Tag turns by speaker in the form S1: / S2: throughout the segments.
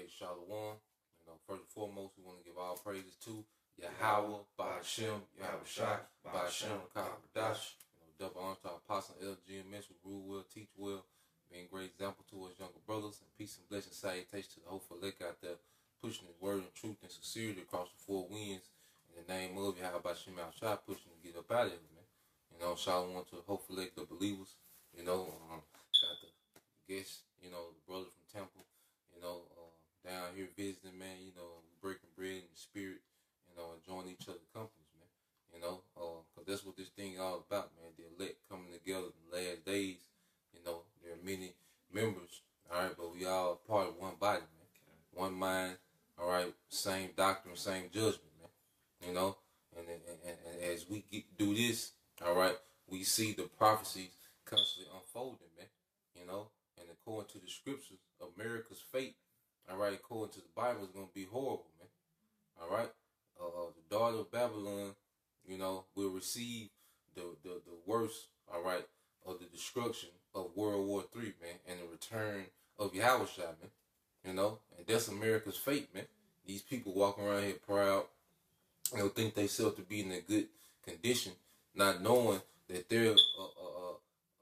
S1: Shalom. First and foremost, we want to give all praises to Yahweh, Ba'Hashem, Yahweh Shai, Ba'Hashem, Ka'adash. Double honor to our apostle LGMS who rule well, teach well, being a great example to us younger brothers, and peace and blessing salutations to the hopeful elect out there, pushing his word and truth and sincerity across the four winds. In the name of Yahweh Ba'Hashem, Yahweh Shai, pushing to get up out of here, man. Shalom to the hopeful elect of believers. Got the guests, the brother from Tampa, down here visiting, man, breaking bread in the spirit, enjoying each other's companies, man, because that's what this thing is all about, man, the elect coming together in the last days, there are many members, all right, but we all part of one body, man, one mind, all right, same doctrine, same judgment, man, and as we do this, all right, we see the prophecies constantly unfolding, man, and according to the scriptures, America's fate, all right, according to the Bible, is going to be horrible, man. All right? The daughter of Babylon, will receive the worst, all right, of the destruction of World War III, man, and the return of Yahweh Shai, man. And that's America's fate, man. These people walking around here proud, think they self to be in a good condition, not knowing that they're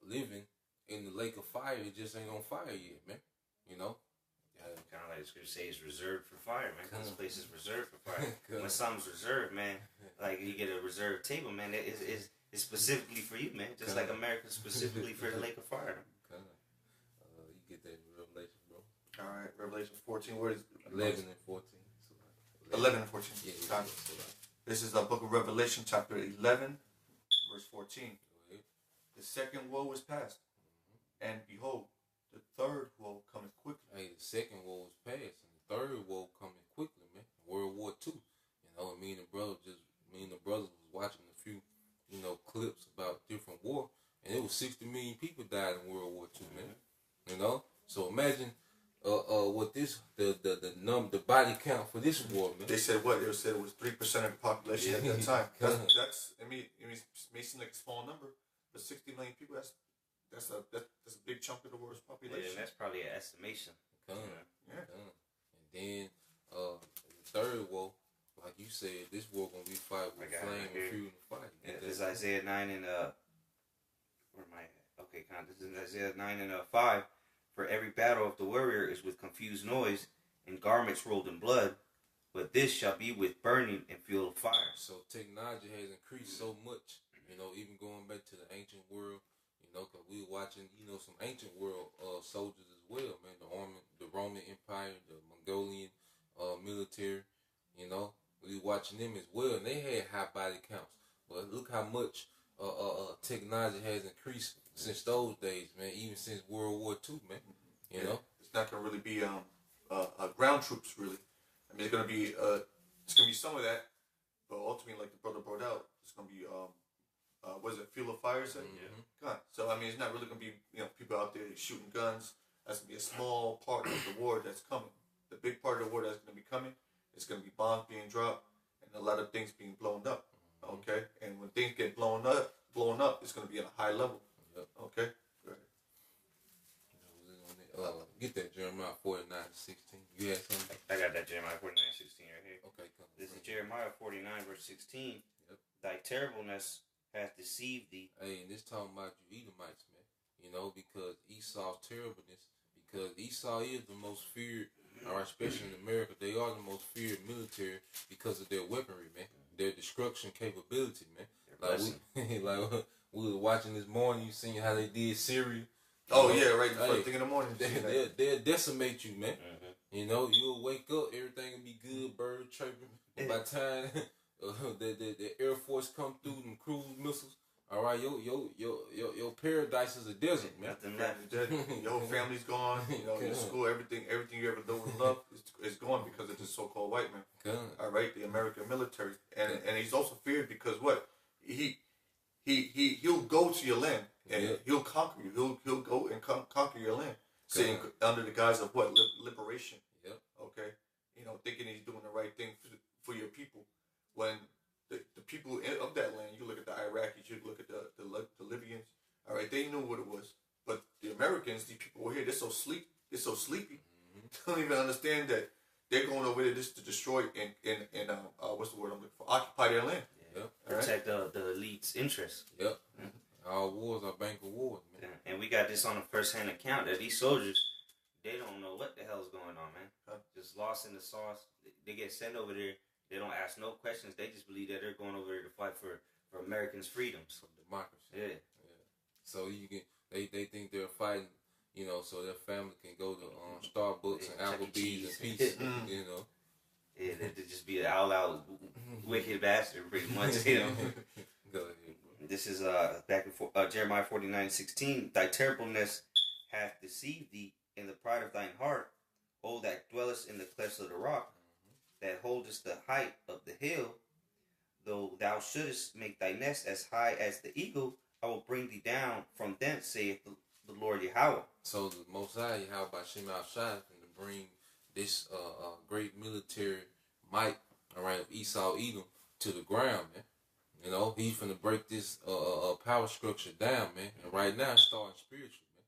S1: living in the lake of fire. It just ain't on fire yet, man.
S2: Kind of like the scripture says, reserved for fire, man. This place is reserved for fire. When something's reserved, man, like you get a reserved table, man, it's specifically for you, man. Just like America specifically for the lake of fire.
S1: You get that in Revelation, bro.
S3: All right, Revelation 14. What is
S1: 11 and 14?
S3: 11 and 14.
S1: Yeah.
S3: This is the book of Revelation, chapter 11, verse 14. The second woe is past, and behold, the third woe coming quickly.
S1: Hey, the second woe is past, and the third woe coming quickly, man. World War II. Me and the brothers was watching a few, clips about different war, and it was 60 million people died in World War II, man. So imagine what this the body count for this war, man.
S3: They said what? They said it was 3% of the population at that time. That's it may seem like a small number, but 60 million people. That's a big chunk of the world's population.
S2: Yeah, and that's probably an estimation.
S1: And then the third woe, like you said, this war gonna be fight with flame and fuel and fire.
S2: This is Isaiah 9 and where am I at? Okay, this is Isaiah 9 and 5. For every battle of the warrior is with confused noise and garments rolled in blood, but this shall be with burning and fuel of fire.
S1: So technology has increased so much, even going back to the ancient world. Because we were watching, some ancient world soldiers as well, man. The Roman Empire, the Mongolian military, we were watching them as well, and they had high body counts. But look how much technology has increased since those days, man. Even since World War II, man.
S3: It's not gonna really be ground troops, really. I mean, it's gonna be some of that, but ultimately, like the brother brought out, it's gonna be what is it, fuel of fire? God. So I mean, it's not really gonna be people out there shooting guns. That's gonna be a small part of the war that's coming. The big part of the war that's gonna be coming is gonna be bombs being dropped and a lot of things being blown up. Okay, and when things get blown up, it's gonna be at a high level.
S1: Yep.
S3: Okay. Go ahead.
S1: Get that Jeremiah 49:16. You had something?
S2: I got that Jeremiah 49:16 right here.
S1: Okay, come.
S2: This is Jeremiah 49 verse 16.
S1: Yep.
S2: Thy terribleness hath deceived thee.
S1: Hey, and this talking about you Edomites, man. Because Esau's terribleness, because Esau is the most feared, or especially in America, they are the most feared military because of their weaponry, man. Their destruction capability, man. We were watching this morning, you seen how they did Syria.
S3: Oh yeah, right. The first thing in the morning.
S1: They'll decimate you, man. You'll wake up, everything will be good, bird chirping. By the time the Air Force come through them cruise missiles, all right, your paradise is a desert, man.
S2: Nothing left.
S3: Your whole family's gone. Your school, everything you ever knew and loved is gone because of the so-called white man. All right, the American military, and he's also feared because what he'll go to your land and he'll conquer you. He'll go and conquer your land, saying under the guise of what liberation.
S1: Yep.
S3: Okay, thinking he's doing the right thing for your people. When the people of that land, you look at the Iraqis, you look at the Libyans. All right, they knew what it was, but the Americans, these people over here, they're so sleepy. They don't even understand that they're going over there just to destroy and what's the word I'm looking for? Occupy their land.
S2: Yeah. Protect the elite's interests.
S1: Yep. All wars are bank of wars, man.
S2: Yeah. And we got this on a first-hand account that these soldiers, they don't know what the hell's going on, man. Just lost in the sauce. They get sent over there. They don't ask no questions. They just believe that they're going over there to fight for Americans' freedoms.
S1: For democracy.
S2: Yeah.
S1: So you can they think they're fighting, so their family can go to Starbucks and Applebee's and peace,
S2: Yeah, they just be an all-out wicked bastard, pretty much,
S1: Go ahead, bro.
S2: This is back in Jeremiah 49:16. Thy terribleness hath deceived thee in the pride of thine heart, O that dwellest in the clefts of the rock, that holdest the height of the hill. Though thou shouldest make thy nest as high as the eagle, I will bring thee down from thence, saith the Lord Yahweh.
S1: So the Most High Yahweh by Shem Al-Shai to bring this great military might, all right, of Esau Edom to the ground, man. He's finna break this power structure down, man. And right now, it's starting spiritual, man.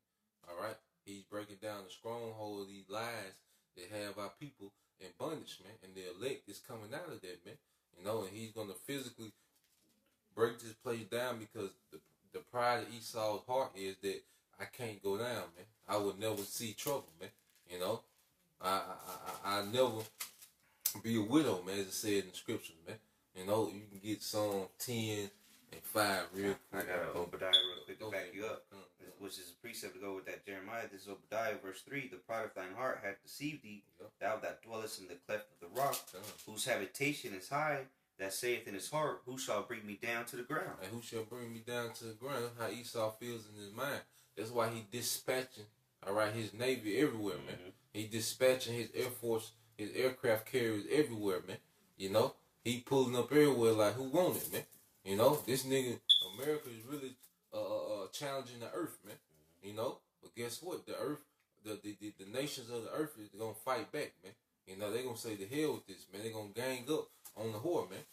S1: All right, he's breaking down the stronghold of these lies that have our people in bondage, man. And the elect is coming out of that, man. And he's gonna physically break this place down because the pride of Esau's heart is that I can't go down, man. I would never see trouble, man. I never be a widow, man, as it said in the scriptures, man. You can get Psalm 10 and 5 real quick.
S2: I got an Obadiah real quick to back you up, which is a precept to go with that Jeremiah. This is Obadiah, verse 3. The pride of thine heart hath deceived thee, thou that dwellest in the cleft of the rock, whose habitation is high, that saith in his heart, who shall bring me down to the ground?
S1: And who shall bring me down to the ground? That's how Esau feels in his mind. That's why he dispatching, all right, his navy everywhere, man. He dispatching his Air Force, his aircraft carriers everywhere, man. He pulling up everywhere like, who want it, man? This nigga, America is really challenging the earth, man. But guess what? The earth, the nations of the earth is going to fight back, man. They're going to say the hell with this, man. They're going to gang up on the whore, man.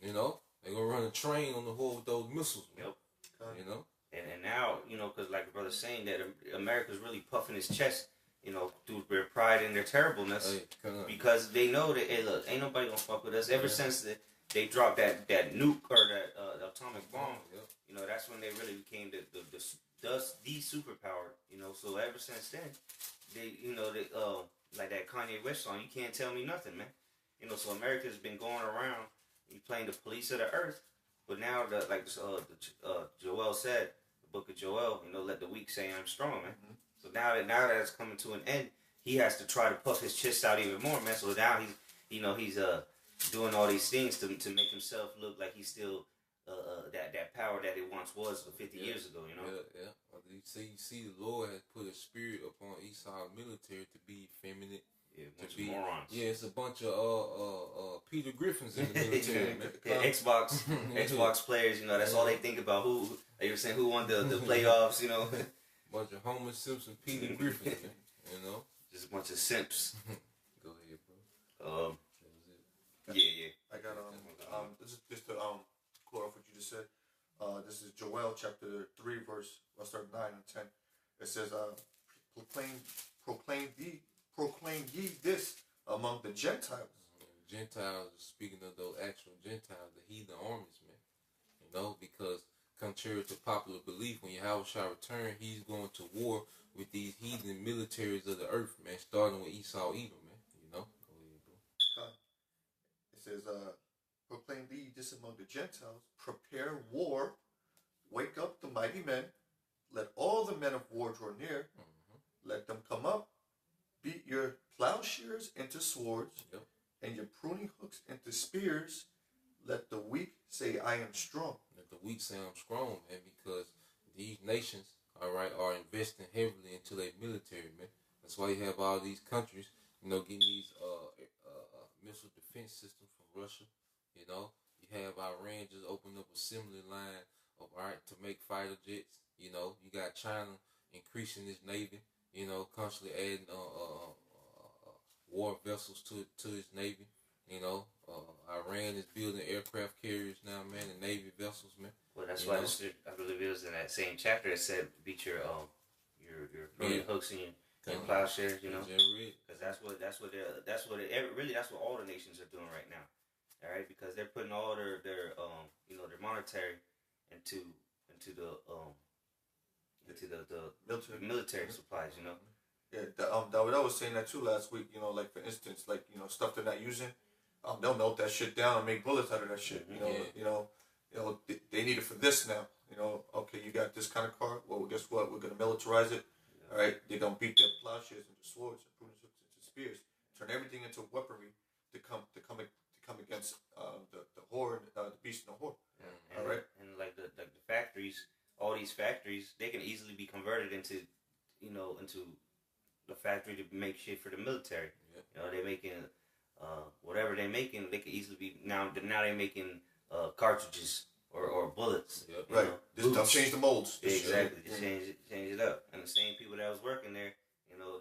S1: They're going to run a train on the whore with those missiles, man.
S2: Yep. And now, because like the brother's saying that America's really puffing his chest, through their pride and their terribleness, because they know that, hey, look, ain't nobody gonna fuck with us. Ever since they dropped that nuke or that atomic bomb, that's when they really became the superpower. So ever since then, they like that Kanye West song, you can't tell me nothing, man. So America's been going around, playing the police of the earth, but now Joel said, the book of Joel, let the weak say I'm strong, man. So now that it's coming to an end, he has to try to puff his chest out even more, man. So now he's doing all these things to make himself look like he's still that power that it once was 50 years ago,
S1: Yeah. You see, the Lord has put a spirit upon Esau's military to be effeminate.
S2: Yeah, a bunch of morons.
S1: Yeah, it's a bunch of Peter Griffins in the military, man.
S2: Yeah, Xbox players, that's all they think about. Who they were saying who won the playoffs,
S1: Bunch of Homer Simpson, Peter Griffin, man.
S2: Just a bunch of simps.
S1: Go ahead, bro.
S2: That was it. Yeah.
S3: I got this is just to quote off what you just said. This is Joel chapter 3 verse 9 and 10. It says, proclaim ye this among the Gentiles.
S1: Gentiles, speaking of those actual Gentiles, the heathen armies, man. Because contrary to popular belief, when Yahweh shall return, he's going to war with these heathen militaries of the earth, man, starting with Esau Edom, man. Go ahead, bro.
S3: It says, proclaim thee this among the Gentiles, prepare war, wake up the mighty men, let all the men of war draw near, let them come up, beat your plowshares into swords, and your pruning hooks into spears, let the weak say, I am strong.
S1: Let the weak say I'm strong, man, because these nations, all right, are investing heavily into their military, man. That's why you have all these countries, getting these missile defense systems from Russia. You have Iran just open up a similar line of, all right, to make fighter jets. You got China increasing its navy, constantly adding war vessels to its navy. Iran is building aircraft carriers now, man, and navy vessels, man.
S2: Well, that's why I believe it was in that same chapter it said beat your throwing hooks and your plowshares, because because that's what all the nations are doing right now. All right, because they're putting all their their monetary into the military supplies.
S3: Yeah, Dawid was saying that too last week. Like for instance, like stuff they're not using, they'll melt that shit down and make bullets out of that shit. They need it for this now. Okay, you got this kind of car. Well, guess what? We're gonna militarize it. Yeah. All right, they're gonna beat their plowshares into swords and pruners into spears. Turn everything into weaponry to come against the horde, the beast and the horde.
S2: Yeah.
S3: All right,
S2: and like the factories, all these factories, they can easily be converted into the factory to make shit for the military. Yeah. They're making whatever they're making. They could easily be now they're making cartridges or bullets.
S3: Yep. Right. Just change the molds.
S2: Yeah, exactly. Just change it up. And the same people that was working there,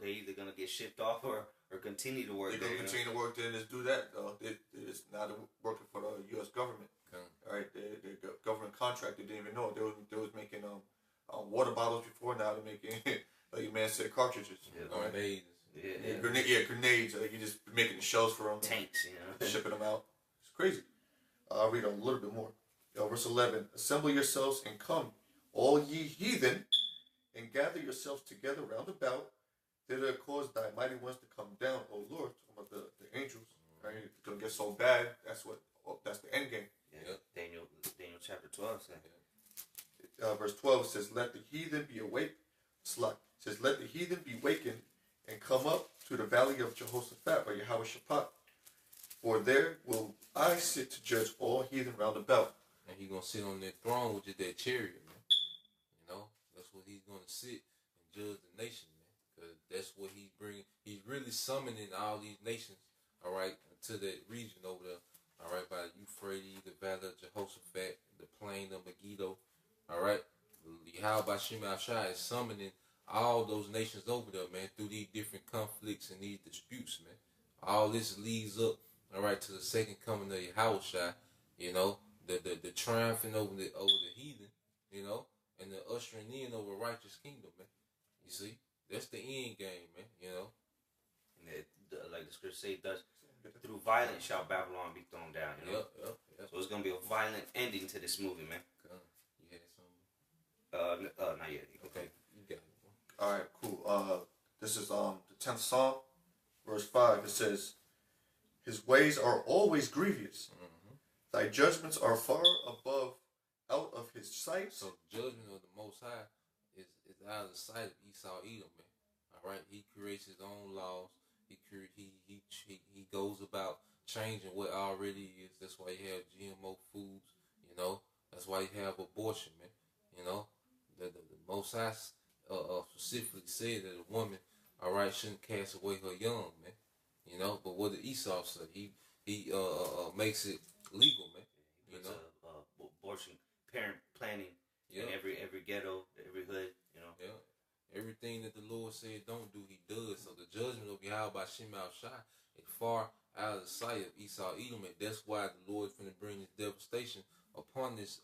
S2: they're either gonna get shipped off or continue to work.
S3: They're gonna continue to work there and just do that. It's not working for the U.S. government. Okay. All right. The government contract. They didn't even know they was making water bottles before. Now they're making like your man said cartridges.
S1: Yeah. Grenades.
S3: Yeah. Grenades. You're just making the shells for them.
S2: Tanks.
S3: Shipping them out. It's crazy. I'll read a little bit more. Verse 11, assemble yourselves and come, all ye heathen, and gather yourselves together round about, thither cause thy mighty ones to come down, O Lord. Talking about the angels. Right? It's going to get so bad, that's the end game.
S2: Yeah. Daniel chapter 12
S3: says. Verse 12 says, let the heathen be awake. Says, let the heathen be wakened and come up to the valley of Jehoshaphat, or Yahweh Shaphat. For there will I sit to judge all heathen round about.
S1: And he's going to sit on that throne, which is that chariot, man. That's what he's going to sit and judge the nation, man. Because that's what he's bringing. He's really summoning all these nations, all right, to that region over there, all right, by the Euphrates, the valley of Jehoshaphat, the plain of Megiddo, all right. Yahweh Bashim Al-Shai is summoning all those nations over there, man, through these different conflicts and these disputes, man. All this leads up, all right, to the second coming of Yahweh Shai, the triumphing over the heathen, and the ushering in over a righteous kingdom, man. You see, that's the end game, man.
S2: And like the scripture say, through violence shall Babylon be thrown down.
S1: Yep.
S2: So it's gonna be a violent ending to this movie, man.
S1: You had something?
S2: Not yet.
S1: Okay, you got it.
S3: All right, cool. This is the 10th Psalm, verse 5. It says, "His ways are always grievous." Mm-hmm. Thy judgments are far above, out of his sight.
S1: So the judgment of the Most High is out of the sight of Esau Edom, man. All right, he creates his own laws. He goes about changing what already is. That's why you have GMO foods. That's why you have abortion, man. The Most High specifically said that a woman, all right, shouldn't cast away her young, man. But what did Esau say? He makes it legal, man.
S2: Abortion, parent planning in every ghetto, every hood,
S1: Yeah. Everything that the Lord said don't do, he does. So the judgment of Yahweh by Shemal Shai is far out of the sight of Esau Edom. That's why the Lord is going to bring this devastation upon this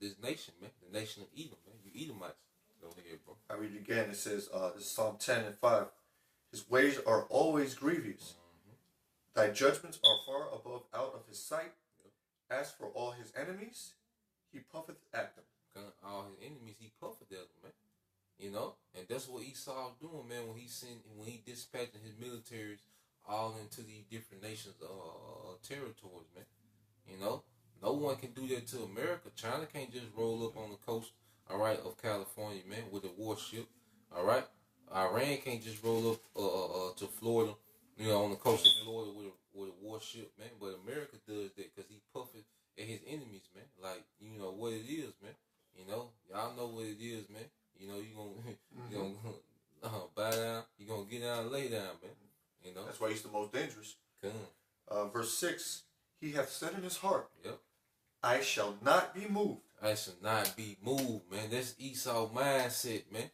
S1: this nation, man. The nation of Edom, man. You Edomites. Go ahead, bro.
S3: I read it again. It says, this is Psalm 10 and 5. His ways are always grievous. Mm-hmm. Thy judgments are far above, out of his sight. As for all his enemies, he puffeth at them.
S1: All his enemies, he puffeth at them, man. And that's what Esau doing, man. When he dispatching his militaries all into these different nations, territories, man. No one can do that to America. China can't just roll up on the coast, all right, of California, man, with a warship, all right. Iran can't just roll up to Florida, on the coast of Florida with a warship, man. But America does that because he puffing at his enemies, man. Like, what it is, man. Y'all know what it is, man. You gonna bow down. You gonna get down and lay down, man.
S3: That's why he's the most dangerous. Verse 6, he hath said in his heart,
S1: Yep.
S3: I shall not be moved.
S1: I shall not be moved, man. That's Esau mindset, man.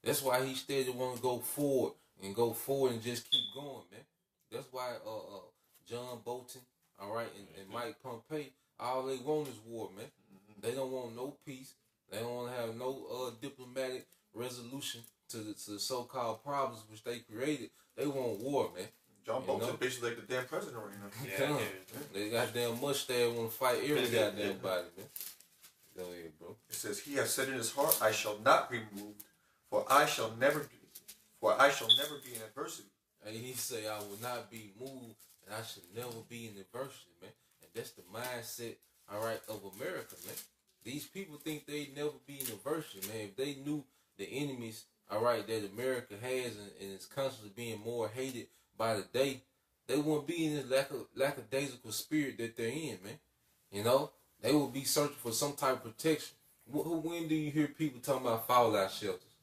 S1: That's why he steady want to go forward and just keep going, man. That's why John Bolton, all right, and Mike Pompeo, all they want is war, man. Mm-hmm. They don't want no peace. They don't want to have no diplomatic resolution to the so-called problems which they created. They want war, man.
S3: John Bolton's basically like the damn president right now.
S1: They goddamn mustache want to fight every goddamn body, man. Go ahead, bro.
S3: It says, "He has said in his heart, I shall not be moved, for I shall never be in adversity."
S1: And he say, "I will not be moved, and I should never be in adversity, man." And that's the mindset, all right, of America, man. These people think they never be in adversity, man. If they knew the enemies, all right, that America has and is constantly being more hated by the day, they wouldn't be in this lackadaisical spirit that they're in, man. You know, they would be searching for some type of protection. When do you hear people talking about fallout shelters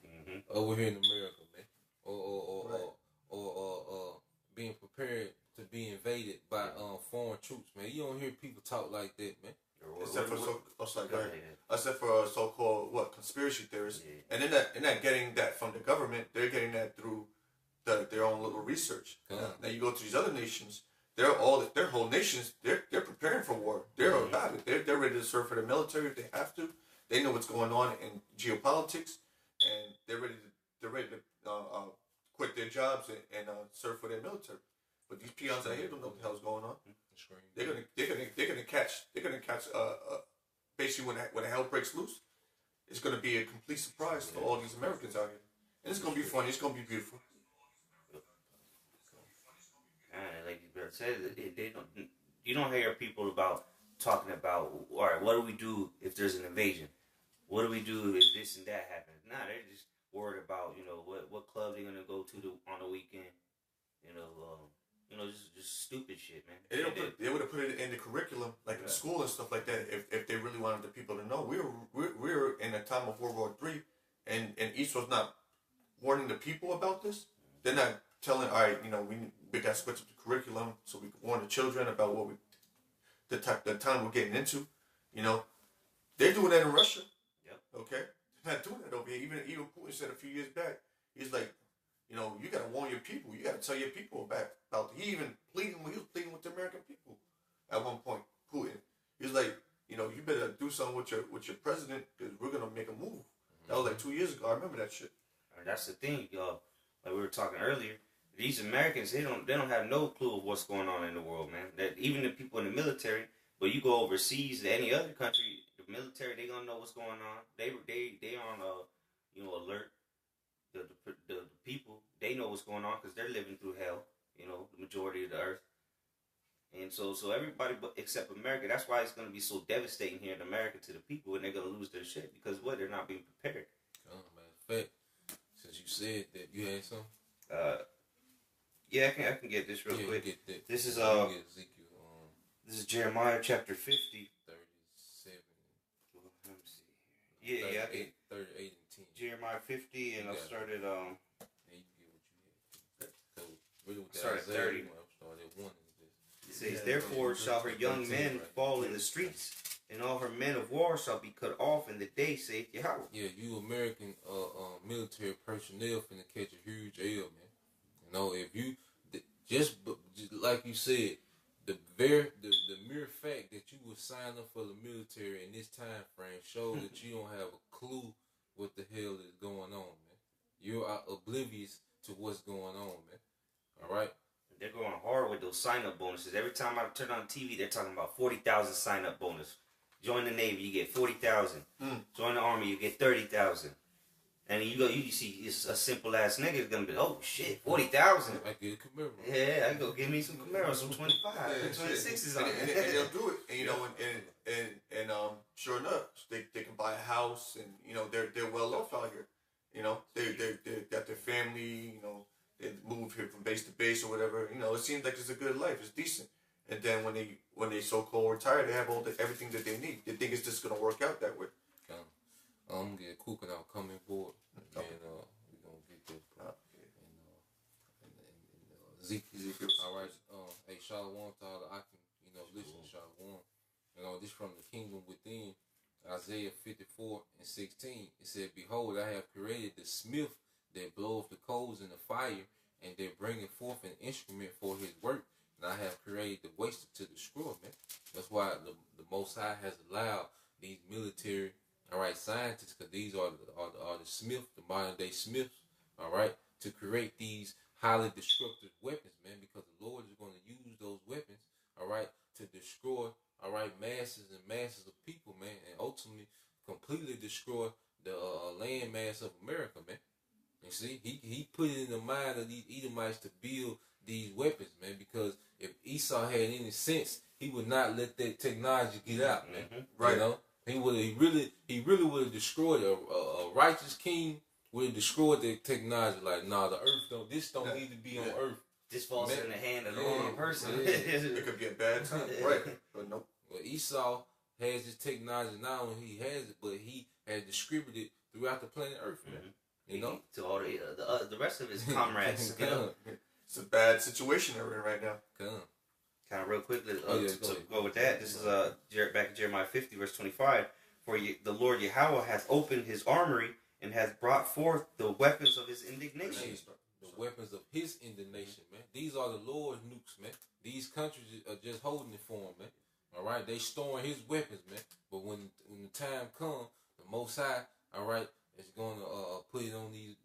S1: over here in America, man? Or being prepared to be invaded by foreign troops, man? You don't hear people talk like that, man.
S3: Except for so-called conspiracy theorists, and they're not getting that from the government. They're getting that through their own little research. Now you go to these other nations, their whole nations, they're preparing for war. They're about it. They're ready to serve for the military if they have to. They know what's going on in geopolitics, and they're ready to quit their jobs and serve for their military. But these peons out here don't know what the hell's going on. They're gonna catch basically when the hell breaks loose. It's gonna be a complete surprise for all these Americans out here, and it's gonna be funny. It's gonna be beautiful.
S2: Like you said, you don't hear people talking about, all right, what do we do if there's an invasion? What do we do if this and that happens? Nah, they're just worried about, what club they're gonna go to on the weekend. Just stupid shit, man.
S3: They would have put it in the curriculum, like in school and stuff like that, if they really wanted the people to know. We were in a time of World War III, and East was not warning the people about this. They're not telling, all right, we got to switch up the curriculum so we can warn the children about the time we're getting into. They're doing that in Russia.
S2: Yep.
S3: Okay, they're not doing that over here. Even Putin said a few years back, he's like, you got to warn your people. You got to tell your people about. He even he was pleading with the American people at one point. Putin, he was like, you better do something with your president because we're gonna make a move. That was like 2 years ago. I remember that shit.
S2: And that's the thing, y'all. Like we were talking earlier, these Americans they don't have no clue of what's going on in the world, man. That even the people in the military, but you go overseas to any other country, the military they gonna know what's going on. They on alert. The people, they know what's going on because they're living through hell, the majority of the earth. And so everybody but except America, that's why it's going to be so devastating here in America to the people, and they're going to lose their shit because they're not being prepared.
S1: Matter of fact, since you said that, you had some?
S2: Yeah, I can get this real quick.
S1: Get that.
S2: This is
S1: Ezekiel,
S2: this is Jeremiah chapter 50.
S1: 37.
S2: Let me see here. Yeah,
S1: 38 and 10.
S2: Jeremiah 50, and I'll start at
S1: Yeah, you can get what you had. So really with that
S2: start at 30.
S1: Start at 1.
S2: It says, "Therefore shall her young men fall in the streets, and all her men of war shall be cut off in the day, saith Yahweh."
S1: Yeah, you American military personnel finna catch a huge L, man. If you just like you said, the mere fact that you would sign up for the military in this time frame shows that you don't have a clue what the hell is going on, man. You are oblivious to what's going on, man. All right.
S2: They're going hard with those sign-up bonuses. Every time I turn on TV, they're talking about 40,000 sign-up bonus. Join the Navy, you get 40,000. Join the Army, you get 30,000. And you see, it's a simple ass nigga is gonna be, oh shit, 40,000.
S1: I get a Camaro.
S2: Yeah, I go give me some Camaros, some 25, 26s on
S3: and they'll do it. And sure enough, they can buy a house, and they're well off out here. They got their family. They move here from base to base or whatever. It seems like it's a good life. It's decent. And then when they so-called retire, they have everything that they need. They think it's just gonna work out that way.
S1: I'm gonna get cooking out coming board, and we're gonna get this, bro. And Ezekiel. All right. Hey, Shalom to all the I can listen to Shalom. This from the Kingdom Within, Isaiah 54 and 16. It said, "Behold, I have created the smith that bloweth the coals in the fire, and they're bringing forth an instrument for his work. And I have created the waster to destroy," man. That's why the Most High has allowed these military all right, scientists, because these are the Smiths, the modern day Smiths, all right, to create these highly destructive weapons, man, because the Lord is going to use those weapons, all right, to destroy, all right, masses and masses of people, man, and ultimately completely destroy the land mass of America, man. You see, he put it in the mind of these Edomites to build these weapons, man, because if Esau had any sense, he would not let that technology get out, man.
S3: Right.
S1: You know, he really would have destroyed a righteous king would have destroyed the technology. Like, nah, the earth don't need to be on earth.
S2: This falls in the hand of the wrong person.
S3: It could be a bad time, right? But nope.
S1: Well, Esau has this technology now, and he has it, but he has distributed throughout the planet Earth, man. You know,
S2: to all the rest of his comrades. You know?
S3: It's a bad situation they're in right now.
S2: Kind of real quickly to go with that. This is back in Jeremiah 50 verse 25. For the Lord Yahweh hath opened his armory and hath brought forth the weapons of his indignation.
S1: The weapons of his indignation, man. These are the Lord's nukes, man. These countries are just holding it for him, man. All right, they storing his weapons, man. But when the time comes, the Most High, all right, is going to put it on these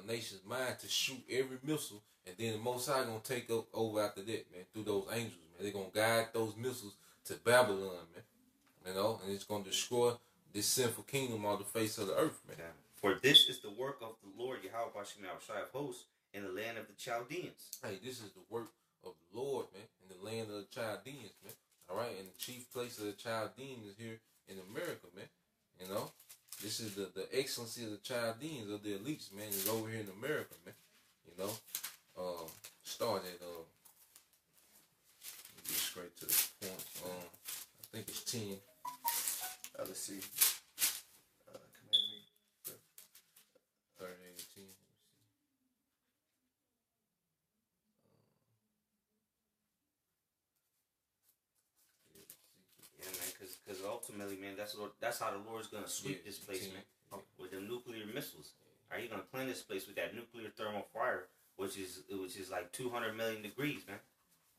S1: nations' mind to shoot every missile, and then the Most High going to take over after that, man, through those angels, man. They're going to guide those missiles to Babylon, man. You know, and it's going to destroy this sinful kingdom on the face of the earth, man.
S2: For this is the work of the Lord Yahweh Bashim Al-Shai of hosts in the land of the Chaldeans.
S1: Hey, this is the work of the Lord, man, in the land of the Chaldeans, man. All right, and the chief place of the Chaldeans is here in America, man. You know, this is the excellency of the Chaldeans, of the elites, man, is over here in America, man. You know, started, let me get straight to the point. I think it's 10.
S3: Let's see. Command me.
S1: 30 and 10.
S2: Yeah, man, because ultimately, man, that's how the Lord's gonna sweep this place, man, with the nuclear missiles. Are you gonna clean this place with that nuclear thermal fire, which is like 200 million degrees, man,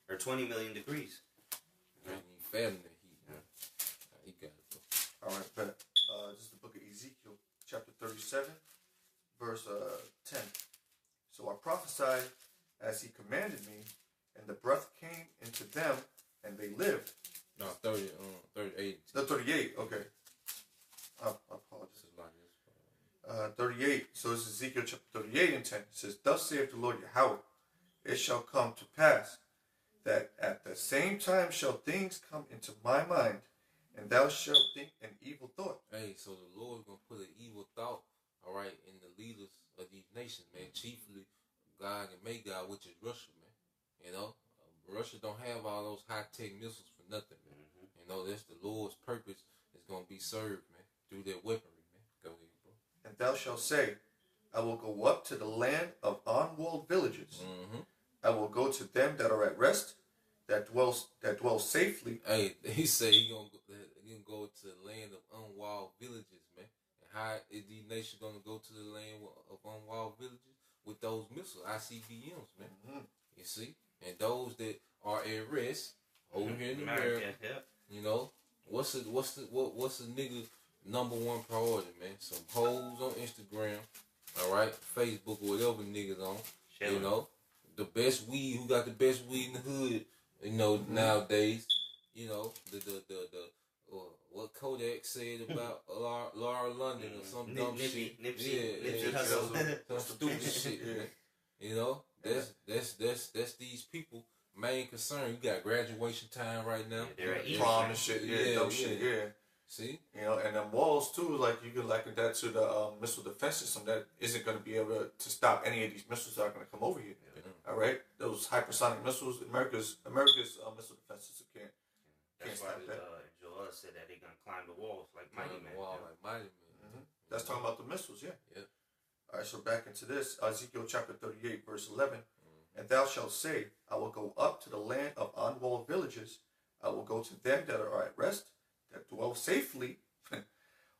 S2: or 20 million degrees?
S1: Man, you fathom the heat, man. You got it, bro.
S3: All right, bet. This is the book of Ezekiel, chapter 37, verse 10. So I prophesied as he commanded me, and the breath came into them, and they lived.
S1: No, 38.
S3: No, 38, okay. I apologize. 38. So this is Ezekiel chapter 38 and 10. It says, Thus saith the Lord Yahweh, it shall come to pass that at the same time shall things come into my mind, and thou shalt think an evil thought.
S1: Hey, so the Lord's going to put an evil thought, all right, in the leaders of these nations, man. Chiefly Gog and Magog, which is Russia, man. You know, Russia don't have all those high-tech missiles for nothing, man. You know, that's the Lord's purpose is going to be served, man, through their weaponry, man. Go ahead, bro.
S3: And thou shalt say, I will go up to the land of unwalled villages. I will go to them that are at rest, that dwell safely.
S1: Hey, he said he gonna go to the land of unwalled villages, man. And how is these nations gonna go to the land of unwalled villages? With those missiles, ICBMs, man. You see? And those that are at rest over here in America, you know, what's the nigga number one priority, man? Some hoes on Instagram, all right, Facebook or whatever niggas on, you know, the best weed, who got the best weed in the hood, you know, nowadays, you know, what Kodak said about Laura London or some dumb shit, some stupid shit, man. You know, that's these people main concern. You got graduation time right now,
S3: prom and shit, dumb shit.
S1: See,
S3: you know, and them walls too. Like you can liken that to the missile defense system that isn't going to be able to stop any of these missiles that are going to come over here. All right, those hypersonic missiles, America's missile defense system can't.
S2: That's why Joel said that they're gonna climb the walls like mighty men.
S3: That's talking about the missiles, yeah. All right, so back into this, Ezekiel chapter 38, verse 11. And thou shalt say, I will go up to the land of unwalled villages. I will go to them that are at rest, that dwell safely,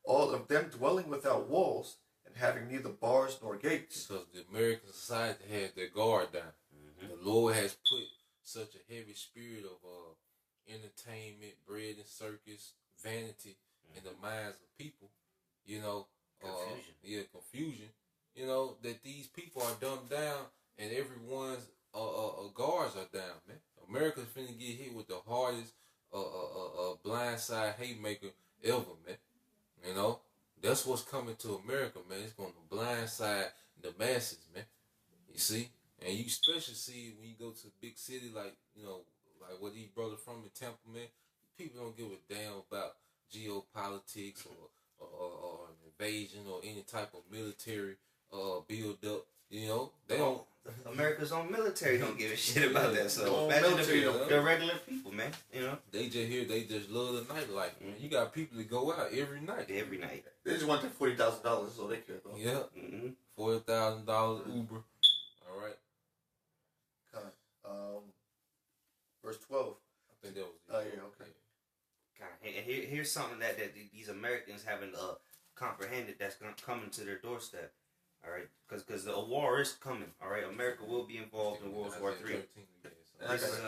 S3: all of them dwelling without walls, and having neither bars nor gates.
S1: Because the American society has their guard down. The Lord has put such a heavy spirit of entertainment, bread and circus, vanity in the minds of people, you know,
S2: Confusion.
S1: Confusion. You know, that these people are dumbed down and everyone's guards are down, man. America's finna get hit with the hardest blindside haymaker ever, man. You know, that's what's coming to America, man. It's going to blindside the masses, man. You see, and you especially see when you go to a big city like, you know, like where these brothers from in Tampa, man. People don't give a damn about geopolitics or an invasion or any type of military build up. You know, they don't.
S2: America's own military don't give a shit about that. So imagine the regular people, man. You know,
S1: they just here. They just love the nightlife, man. You got people that go out every night.
S2: Every night.
S3: They just want that $40,000. So they care about.
S1: Yeah, $40,000 Uber. All right.
S3: Verse 12.
S1: I think that was.
S3: Oh yeah, okay.
S2: And here's something that these Americans haven't comprehended that's coming to their doorstep. All right, because the war is coming. All right, America will be involved in World War III. This is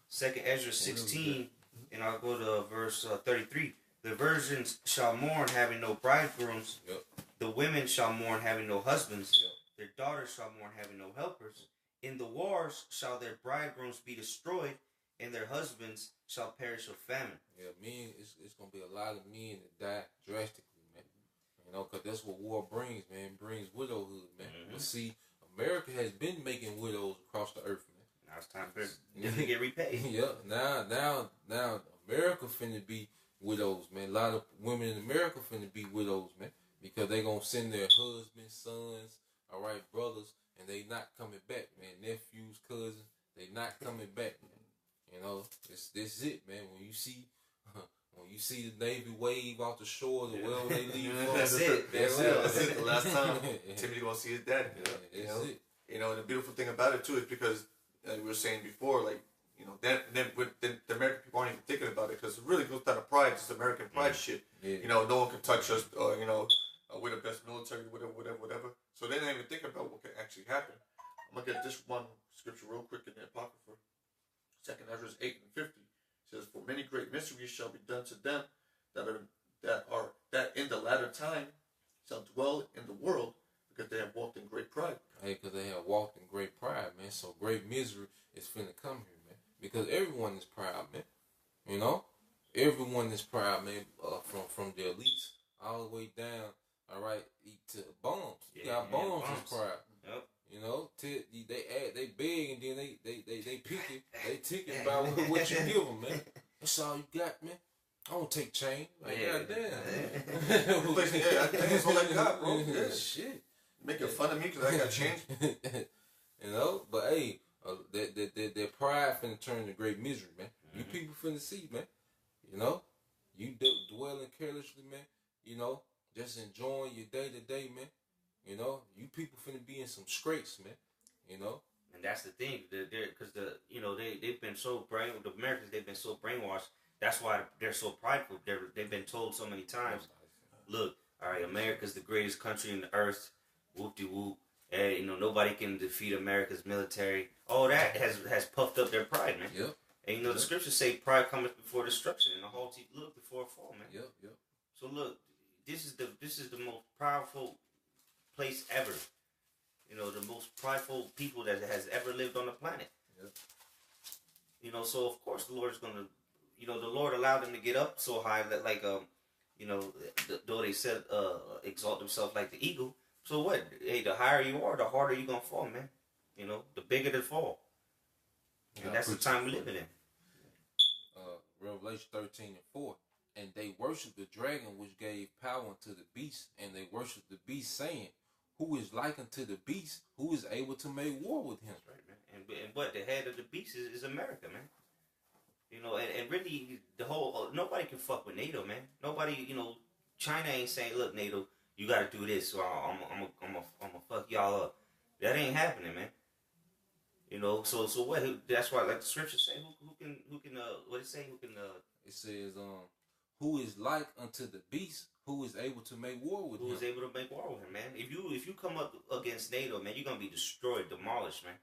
S2: Second Ezra 16, and I'll go to verse 33. The virgins shall mourn, having no bridegrooms.
S1: Yep.
S2: The women shall mourn, having no husbands.
S1: Yep.
S2: Their daughters shall mourn, having no helpers. In the wars shall their bridegrooms be destroyed, and their husbands shall perish of famine.
S1: Yeah, men, it's going to be a lot of men that die drastically, man. You know, because that's what war brings, man. It brings widowhood, man. But see, America has been making widows across the earth, man.
S2: Now it's time for them to get repaid.
S1: Yeah, now America finna be widows, man. A lot of women in America finna be widows, man. Because they going to send their husbands, sons, all right, brothers, and they not coming back, man. Nephews, cousins, they not coming back, man. You know, this is it, man. When you see the Navy wave off the shore, the well they leave.
S3: That's it. That's it. The last time Timothy gonna see his daddy.
S1: That's it.
S3: You know, and the beautiful thing about it too is because we were saying before, like, you know, then the American people aren't even thinking about it because it really goes down to pride, just American pride shit. Yeah. You know, no one can touch us. You know, we're the best military, whatever. So they're not even thinking about what can actually happen. I'm gonna get this one scripture real quick in the Apocrypha. 2nd Ezra 8 and 50 says, "For many great mysteries shall be done to them that in the latter time shall dwell in the world, because they have walked in great pride."
S1: Hey, because they have walked in great pride, man. So great misery is finna come here, man. Because everyone is proud, man. You know, everyone is proud, man. From the elites all the way down, all right, to bums. You got bums is proud.
S2: Yep.
S1: You know, they beg and then they pick it. They ticket about what you give them, man. That's all you got, man. I don't take change. Like, goddamn.
S3: I think that's all I got, bro. Yeah.
S1: Shit.
S3: Making fun of me because I got change.
S1: You know, but hey, that pride finna turn to great misery, man. You people finna see, man. You know, you dwelling carelessly, man. You know, just enjoying your day to day, man. You know, you people finna be in some scrapes, man. You know,
S2: and that's the thing, because they've been so the Americans, they've been so brainwashed. That's why they're so prideful. They've been told so many times, look, all right, America's the greatest country in the earth. Whoop de whoop. And, you know, nobody can defeat America's military. All that has puffed up their pride, man.
S1: Yep.
S2: And you know, the scriptures say pride cometh before destruction, and the haughty look before a fall, man.
S1: Yep.
S2: So look, this is the most powerful place ever. You know, the most prideful people that has ever lived on the planet.
S1: Yep.
S2: You know, so of course the Lord is gonna, you know, the Lord allowed them to get up so high that, like, you know, though they said exalt themselves like the eagle. So what? Hey, the higher you are, the harder you're gonna fall, man. You know, the bigger the fall. And that's the time we're living in.
S1: Revelation 13:4. And they worshiped the dragon which gave power unto the beast, and they worshiped the beast, saying, who is like unto the beast, who is able to make war with him?
S2: Right, man. And what the head of the beast is America, man. You know, and really the whole nobody can fuck with NATO, man. Nobody, you know, China ain't saying, look, NATO, you got to do this, or I'm gonna fuck y'all up. That ain't happening, man. You know, so what? That's why, like the scriptures say, who can what it say? Who can
S1: It says, who is like unto the beast, who is able to make war with him?
S2: Who is able to make war with him, man? If you come up against NATO, man, you're gonna be destroyed, demolished, man.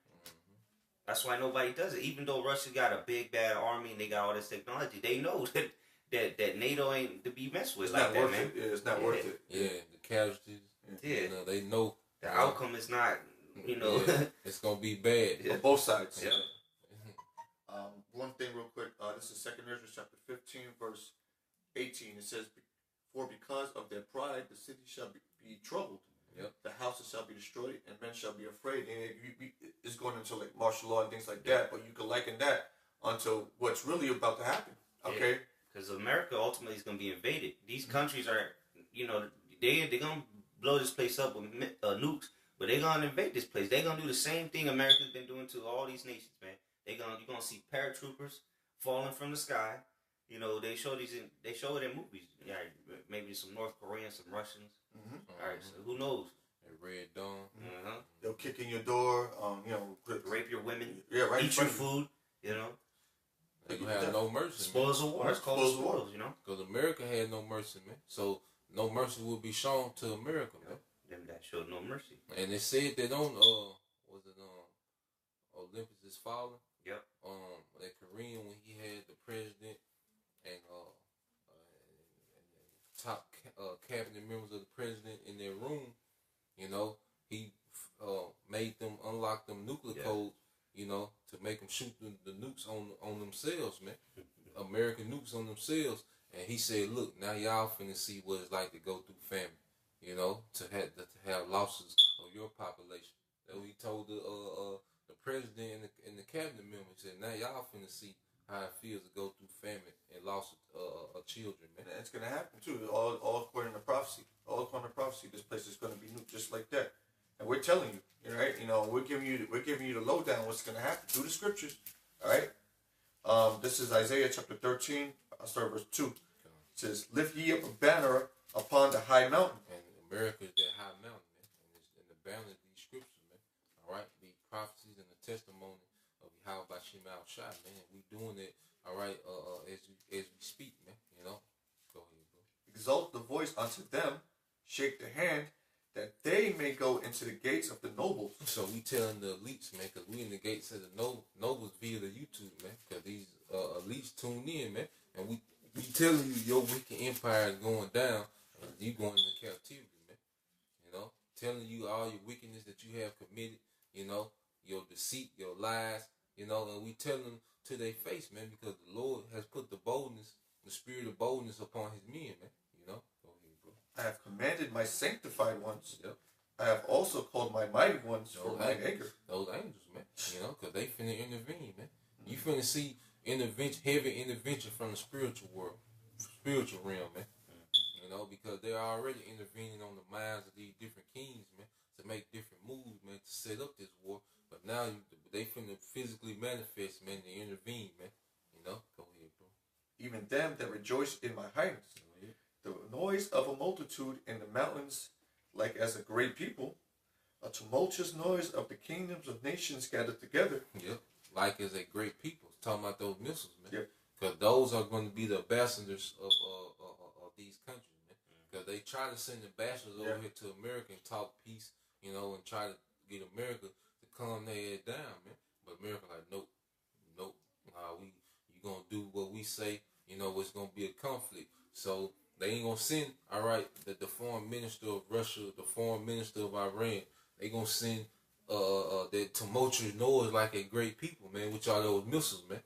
S2: That's why nobody does it. Even though Russia got a big bad army and they got all this technology, they know that that NATO ain't to be messed with
S3: It's
S2: like
S3: not
S2: that,
S3: worth
S2: man.
S3: it. Yeah, it's not worth it.
S1: Yeah, the casualties.
S2: Yeah.
S1: You know, they know
S2: The outcome is not, you know.
S1: yeah, it's gonna be bad.
S2: Yeah.
S3: On both sides.
S2: Yeah.
S3: One thing real quick. This is 2 Ezra chapter 15, verse 18. It says, "For because of their pride, the city shall be troubled.
S1: Yep.
S3: The houses shall be destroyed, and men shall be afraid." And it's going into like martial law and things like that. But you can liken that onto what's really about to happen. Okay.
S2: Because America ultimately is going to be invaded. These countries are, you know, they're going to blow this place up with nukes, but they're going to invade this place. They're going to do the same thing America's been doing to all these nations, man. You're going to see paratroopers falling from the sky. You know, they show it in movies. Yeah, maybe some North Koreans, some Russians.
S3: Mm-hmm.
S2: All right, so who knows?
S1: Red Dawn.
S2: Uh-huh.
S3: They'll kick in your door. You know,
S2: Rape your women.
S3: Yeah, right.
S2: Eat your food. You know.
S1: They gonna have no mercy.
S2: Spoils of war. It's called spoils, you know.
S1: Because America had no mercy, man. So no mercy will be shown to America, man.
S2: Them that showed no mercy.
S1: And they said that on Olympus is falling.
S2: Yep.
S1: That Korean when he had the president and top cabinet members of the president in their room, you know, he made them unlock them nuclear codes, you know, to make them shoot the nukes on themselves, man. American nukes on themselves. And he said, look, now y'all finna see what it's like to go through famine, you know, to have losses of your population. That he told the president and the cabinet member. He said, now y'all finna see how it feels to go through famine and loss of children, man.
S3: And it's gonna happen too. All according to prophecy. All according to prophecy, this place is gonna be nuked just like that. And we're telling you, right? You know, we're giving you the lowdown what's gonna happen through the scriptures. All right. This is Isaiah chapter 13. I'll start verse 2. It says, "Lift ye up a banner upon the high mountain."
S1: And America is that high mountain, man. And the banner of these scriptures, man. All right, the prophecies and the testimony of how by Shema Shai, man. We doing it, all right, as we speak, man. You know, go ahead, bro.
S3: "Exalt the voice unto them, shake the hand, that they may go into the gates of the nobles."
S1: So we telling the elites, man, because we in the gates of the nobles via the YouTube, man. Because these elites tune in, man, and we telling you your wicked empire is going down, and you going into captivity, man. You know, telling you all your wickedness that you have committed, you know, your deceit, your lies, you know, and we telling them to their face, man, because the Lord has put the boldness, the spirit of boldness upon his men, man. You know, go ahead, bro.
S3: "I have commanded my sanctified ones.
S1: Yep.
S3: I have also called my mighty ones for mine anger."
S1: Those angels, man. You know, because they finna intervene, man. You finna see heavy intervention from the spiritual world, spiritual realm, man. You know, because they're already intervening on the minds of these different kings, man, to make different moves, man, to set up this war. But now they finna physically manifest, man, to intervene, man. You know, go ahead, bro.
S3: "Even them that rejoice in my highness.
S1: Go ahead.
S3: The noise of a multitude in the mountains, like as a great people, a tumultuous noise of the kingdoms of nations gathered together."
S1: Yep. Like as a great people. Talking about those missiles, man.
S3: Yep.
S1: Because those are going to be the ambassadors of these countries, man. Because they try to send ambassadors over here to America and talk peace, you know, and try to get America to calm their head down, man. But America like, nope. You gonna do what we say, you know, it's gonna be a conflict. So they ain't gonna send, all right, the foreign minister of Russia, the foreign minister of Iran, they gonna send that tumultuous noise like a great people, man, which are those missiles, man.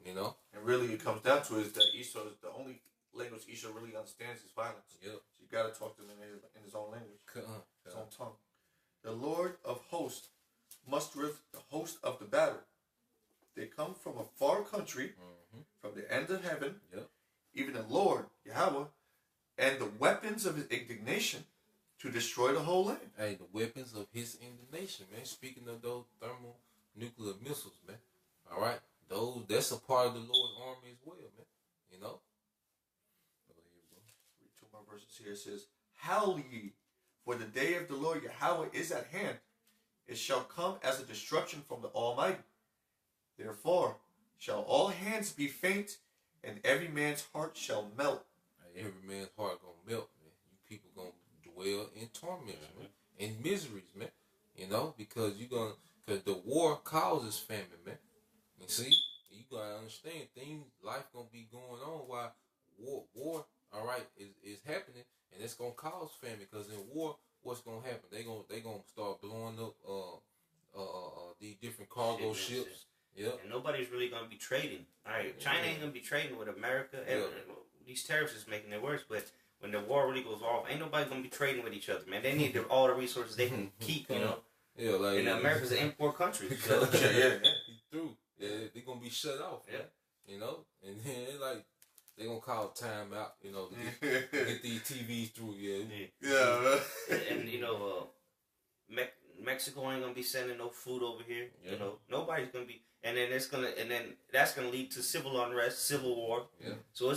S1: You know?
S3: And really it comes down to is that Esau is the only language Esau really understands is violence.
S1: Yep.
S3: So you gotta talk to him in his own language. His own tongue. "The Lord of hosts mustereth the host of the battle. They come from a far country, from the end of heaven, even the Lord, Yahweh, and the weapons of his indignation to destroy the whole land."
S1: Hey, the weapons of his indignation, man. Speaking of those thermonuclear missiles, man. All right, that's a part of the Lord's army as well, man. You know. Go ahead, bro.
S3: Read 2 more verses here. It says, "Howl ye, for the day of the Lord Yahweh is at hand. It shall come as a destruction from the Almighty. Therefore shall all hands be faint, and every man's heart shall melt."
S1: Hey, every man's heart gonna melt, man. You people gonna dwell in torment, man, in miseries, man. You know, because the war causes famine, man. You see, you gotta understand life gonna be going on while war, all right, is happening, and it's gonna cause famine. Because in war, what's gonna happen? They gonna start blowing up these different cargo ships. Yep.
S2: And nobody's really gonna be trading. All right, China ain't gonna be trading with America. These tariffs is making it worse. But when the war really goes off, ain't nobody gonna be trading with each other, man. They need all the resources they can keep, you know.
S1: Yeah, like
S2: and America's an import country. So.
S1: He through. Yeah, they gonna be shut off. Yeah. Man. You know, and then like they gonna call time out, you know, to get these TVs through.
S3: Yeah.
S2: And you know, Mexico ain't gonna be sending no food over here. Yeah. You know, nobody's gonna be, and then that's gonna lead to civil unrest, civil war.
S1: Yeah.
S2: So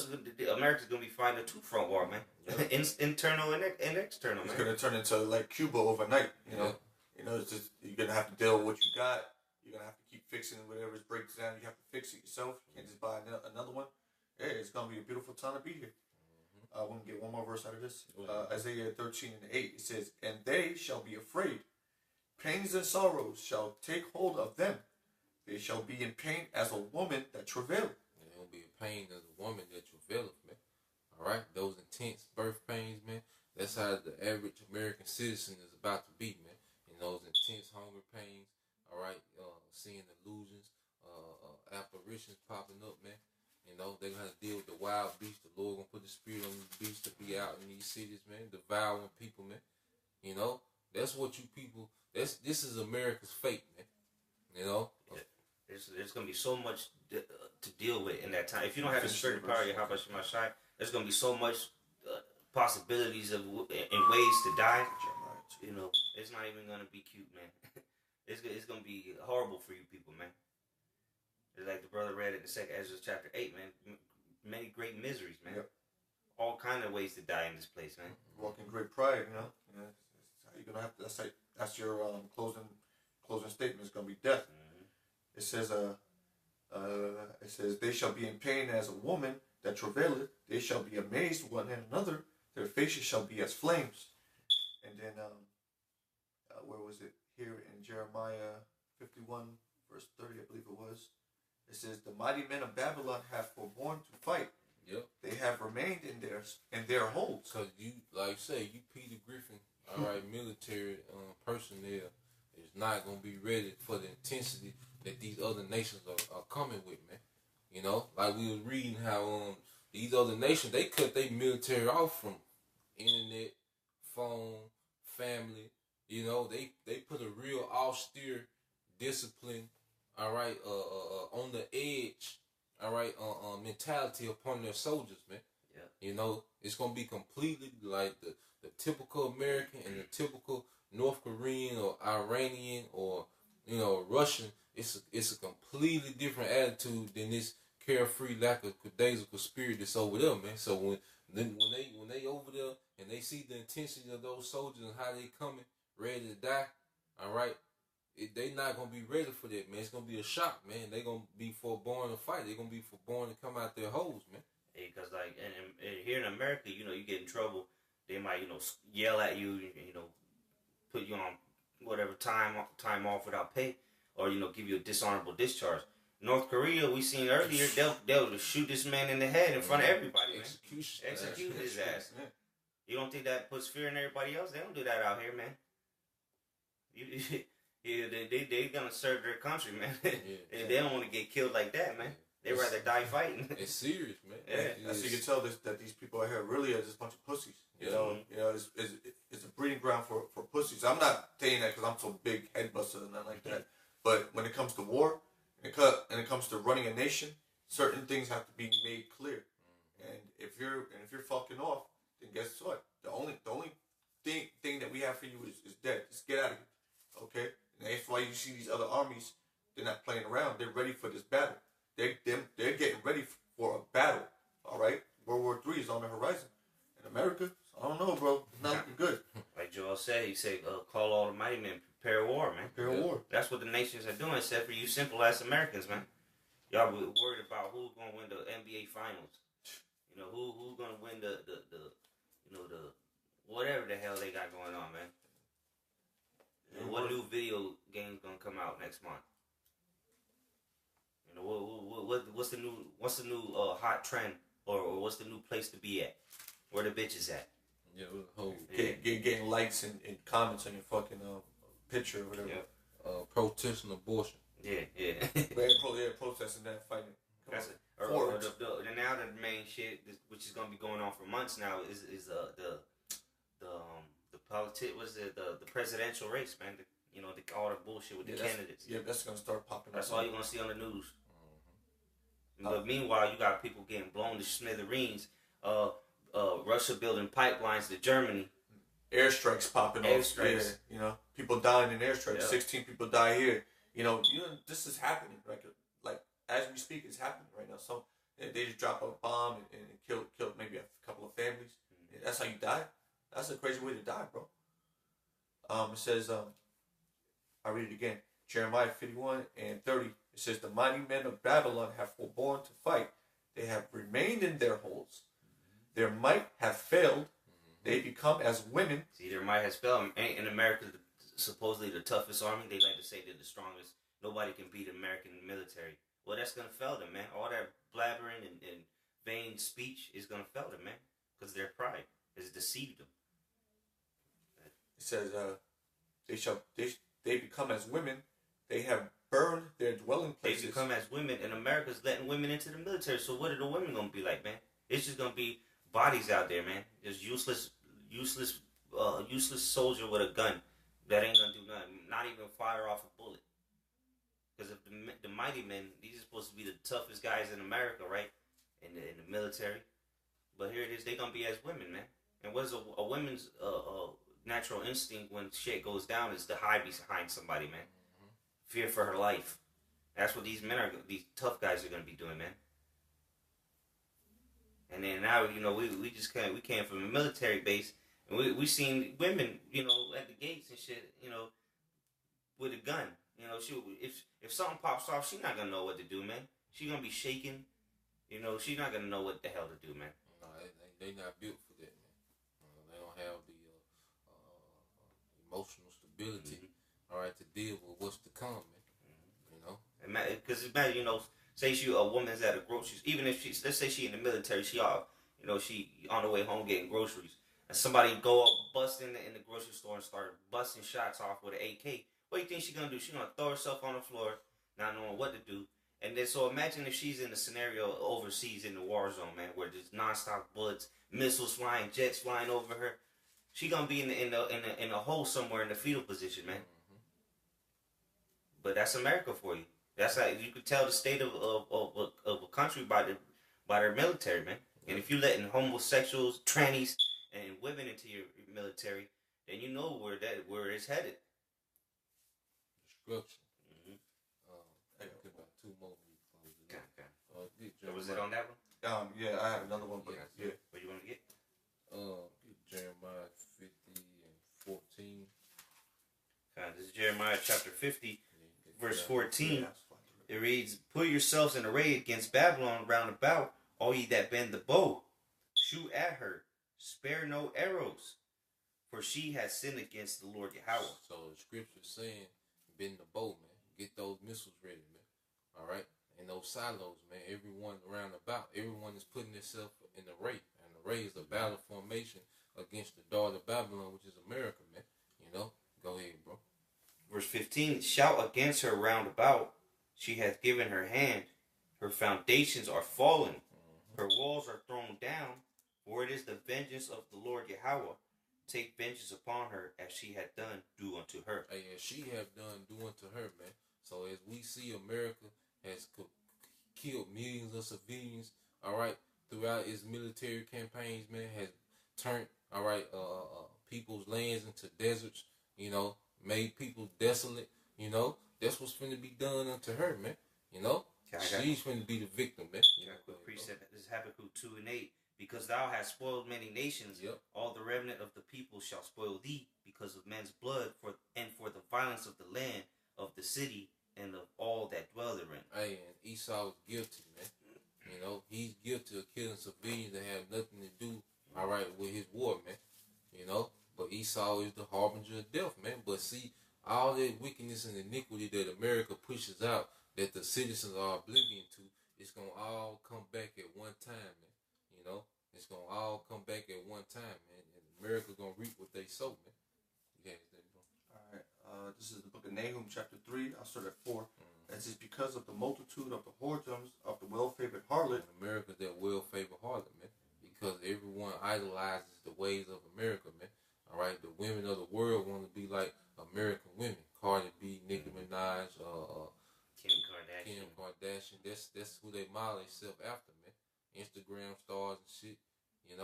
S2: America's gonna be fighting a two-front war, man. Yeah. Internal and external.
S3: It's
S2: man.
S3: gonna turn into like Cuba overnight. You know.
S1: Yeah.
S3: You know, it's just you're gonna have to deal with what you got. You're gonna have to keep fixing whatever breaks down. You have to fix it yourself. You can't just buy another one. Hey, it's gonna be a beautiful time to be here. We're gonna get one more verse out of this. Isaiah 13:8. It says, "And they shall be afraid. Pains and sorrows shall take hold of them. They shall be in pain as a woman that travaileth."
S1: They will be in pain as a woman that travaileth, man. All right, those intense birth pains, man. That's how the average American citizen is about to be, man. In those intense hunger pains, all right, seeing illusions, apparitions popping up, man. You know, they're gonna have to deal with the wild beast. The Lord gonna put the spirit on these beasts to be out in these cities, man, devouring people, man. You know, that's what you people. This is America's fate, man. You know,
S2: there's gonna be so much to deal with in that time. If you don't have the spirit of power, there's gonna be so much possibilities and ways to die. You know, it's not even gonna be cute, man. It's gonna be horrible for you people, man. It's like the brother read in the second Ezra chapter 8, man. Many great miseries, man. Yep. All kind of ways to die in this place, man.
S3: Walk in great pride, you know. Yeah, you're gonna have to. That's your closing statement. Is gonna be death. Mm-hmm. It says they shall be in pain as a woman that travaileth. They shall be amazed one and another. Their faces shall be as flames. And then where was it? Here in Jeremiah 51 verse 30, I believe it was. It says, "The mighty men of Babylon have forborne to fight.
S1: Yep.
S3: They have remained in their holds."
S1: Cause you, like say, you Peter Griffin, all right, military personnel is not gonna be ready for the intensity that these other nations are coming with, man. You know, like we was reading how these other nations, they cut their military off from internet, phone, family. You know, they put a real austere discipline, all right, on the edge, all right, mentality upon their soldiers, man. Yeah. You know, it's gonna be completely like the typical American and the typical North Korean or Iranian or, you know, Russian. It's a completely different attitude than this carefree, lackadaisical spirit that's over there, man. So when they over there and they see the intensity of those soldiers and how they coming ready to die, all right, they not gonna be ready for that, man. It's gonna be a shock, man. They gonna be forborn to fight. They gonna be forborn to come out their holes, man.
S2: Hey, cause like and here in America, you know, you get in trouble, they might, you know, yell at you, you know, put you on whatever time off without pay, or, you know, give you a dishonorable discharge. North Korea, we seen earlier, they'll shoot this man in the head in front of everybody, man. Execute his ass. Yeah. You don't think that puts fear in everybody else? They don't do that out here, man. They gonna serve their country, man. Yeah. They don't want to get killed like that, man. They rather die fighting.
S1: It's serious, man.
S3: Yeah. So you can tell that these people out here really are just a bunch of pussies. You know, it's a breeding ground for pussies. I'm not saying that because I'm so big head buster and nothing like that. But when it comes to war, and it comes to running a nation, certain things have to be made clear. And if you're fucking off, then guess what? The only thing that we have for you is dead. Just get out of here, okay? And that's why you see these other armies. They're not playing around. They're ready for this battle. They're getting ready for a battle. All right, World War III is on the horizon. In America, I don't know, bro. It's not looking good.
S2: Like Joel said, he said, "Call all the mighty men, prepare war, man.
S3: Prepare war."
S2: That's what the nations are doing, except for you simple ass Americans, man. Y'all worried about who's gonna win the NBA finals. You know, who's gonna win the whatever the hell they got going on, man. You know, what new video game's gonna come out next month? You know, what's the new hot trend or what's the new place to be at? Where the bitches at?
S1: Yeah, whole
S3: getting likes and comments on your fucking picture or whatever.
S2: Yeah.
S1: Protesting abortion.
S2: Yeah.
S3: Protesting that, fighting.
S2: That's it. Or now the main shit, which is gonna be going on for months now, is the the presidential race, man. All the bullshit with the candidates.
S3: Yeah, that's gonna start popping.
S2: That's all you're gonna see on the news. But meanwhile, you got people getting blown to smithereens. Russia building pipelines to Germany.
S3: Airstrikes popping off. Yeah, people dying in airstrikes.
S2: Yeah.
S3: 16 people die here. This is happening. Like as we speak, it's happening right now. So they just drop a bomb and killed maybe a couple of families. Mm-hmm. That's how you die. That's a crazy way to die, bro. It says, I read it again. Jeremiah 51:30. It says, the mighty men of Babylon have forborne to fight. They have remained in their holes. Their might have failed. They become as women.
S2: See, their might has failed. In America, supposedly the toughest army, they like to say they're the strongest. Nobody can beat American military. Well, that's going to fail them, man. All that blabbering and vain speech is going to fail them, man. Because their pride has deceived them.
S3: It says, they become as women. They have burned their dwelling places.
S2: They become as women, and America's letting women into the military. So what are the women going to be like, man? It's just going to be bodies out there, man. Just useless soldier with a gun that ain't going to do nothing. Not even fire off a bullet. Because if the mighty men, these are supposed to be the toughest guys in America, right? In the military. But here it is, they're going to be as women, man. And what is a woman's natural instinct when shit goes down is to hide behind somebody, man. Mm-hmm. Fear for her life. That's what these tough guys are going to be doing, man. And then now, we came from a military base, and we seen women, at the gates and shit, with a gun. If something pops off, she's not gonna know what to do, man. She's gonna be shaking. She's not gonna know what the hell to do, man.
S1: No, they not built for that, man. They don't have the emotional stability, mm-hmm. all right, to deal with what's to come, man.
S2: Mm-hmm. Because imagine, say a woman's at a grocery, even if let's say she in the military, she on the way home getting groceries, and somebody go up, bust in the grocery store and start busting shots off with an AK. What do you think she's gonna do? She's gonna throw herself on the floor, not knowing what to do. And then, so imagine if she's in a scenario overseas in the war zone, man, where there's nonstop bullets, missiles flying, jets flying over her. She gonna be in a hole somewhere in the fetal position, man. Mm-hmm. But that's America for you. That's how you could tell the state of a country by their military, man. And if you're letting homosexuals, trannies, and women into your military, then you know where it's headed.
S1: Destruction. Mm-hmm. I got about two more.
S2: Was it on that one?
S3: Yeah, I have another one, but yeah.
S2: What you want to get?
S1: Jeremiah 50 and 14.
S2: This is Jeremiah chapter 50, verse 14. It reads, "Put yourselves in array against Babylon round about, all ye that bend the bow. Shoot at her, spare no arrows, for she has sinned against the Lord Yahweh."
S1: So the scripture saying, bend the bow, man. Get those missiles ready, man. All right? And those silos, man. Everyone around about, everyone is putting themselves in array. And array is a battle formation against the daughter of Babylon, which is America, man. Go ahead, bro.
S2: Verse 15, "Shout against her round about. She hath given her hand. Her foundations are fallen. Mm-hmm. Her walls are thrown down. For it is the vengeance of the Lord Yahweh. Take vengeance upon her as she had done, do unto her."
S1: Hey, as she have done, do unto her, man. So as we see, America has killed millions of civilians, all right, throughout its military campaigns, man, has turned, all right, people's lands into deserts, made people desolate, that's what's finna be done unto her, man, she's finna be the victim, man.
S2: Precept, this is Habakkuk 2:8. "Because thou hast spoiled many nations,
S1: yep.
S2: All the remnant of the people shall spoil thee, because of men's blood, for the violence of the land, of the city, and of all that dwell therein."
S1: Hey, and Esau is guilty, man. He's guilty of killing civilians that have nothing to do, all right, with his war, man. But Esau is the harbinger of death, man. But see, all that wickedness and iniquity that America pushes out, that the citizens are oblivion to, it's gonna all come back at one time, man. it's gonna all come back at one time, man. And America gonna reap what they sow, man. Yeah,
S3: All right. This is the book of Nahum, chapter 3. I'll start at 4. That says, because of the multitude of the whoredoms of the well-favored harlot.
S1: in America, that well-favored harlot, man. Because everyone idolizes the ways of America, man. All right, the women of the world want to be like American women. Cardi B, Nicki Minaj, Kim Kardashian. That's who they model themselves after, man. Instagram stars and shit. The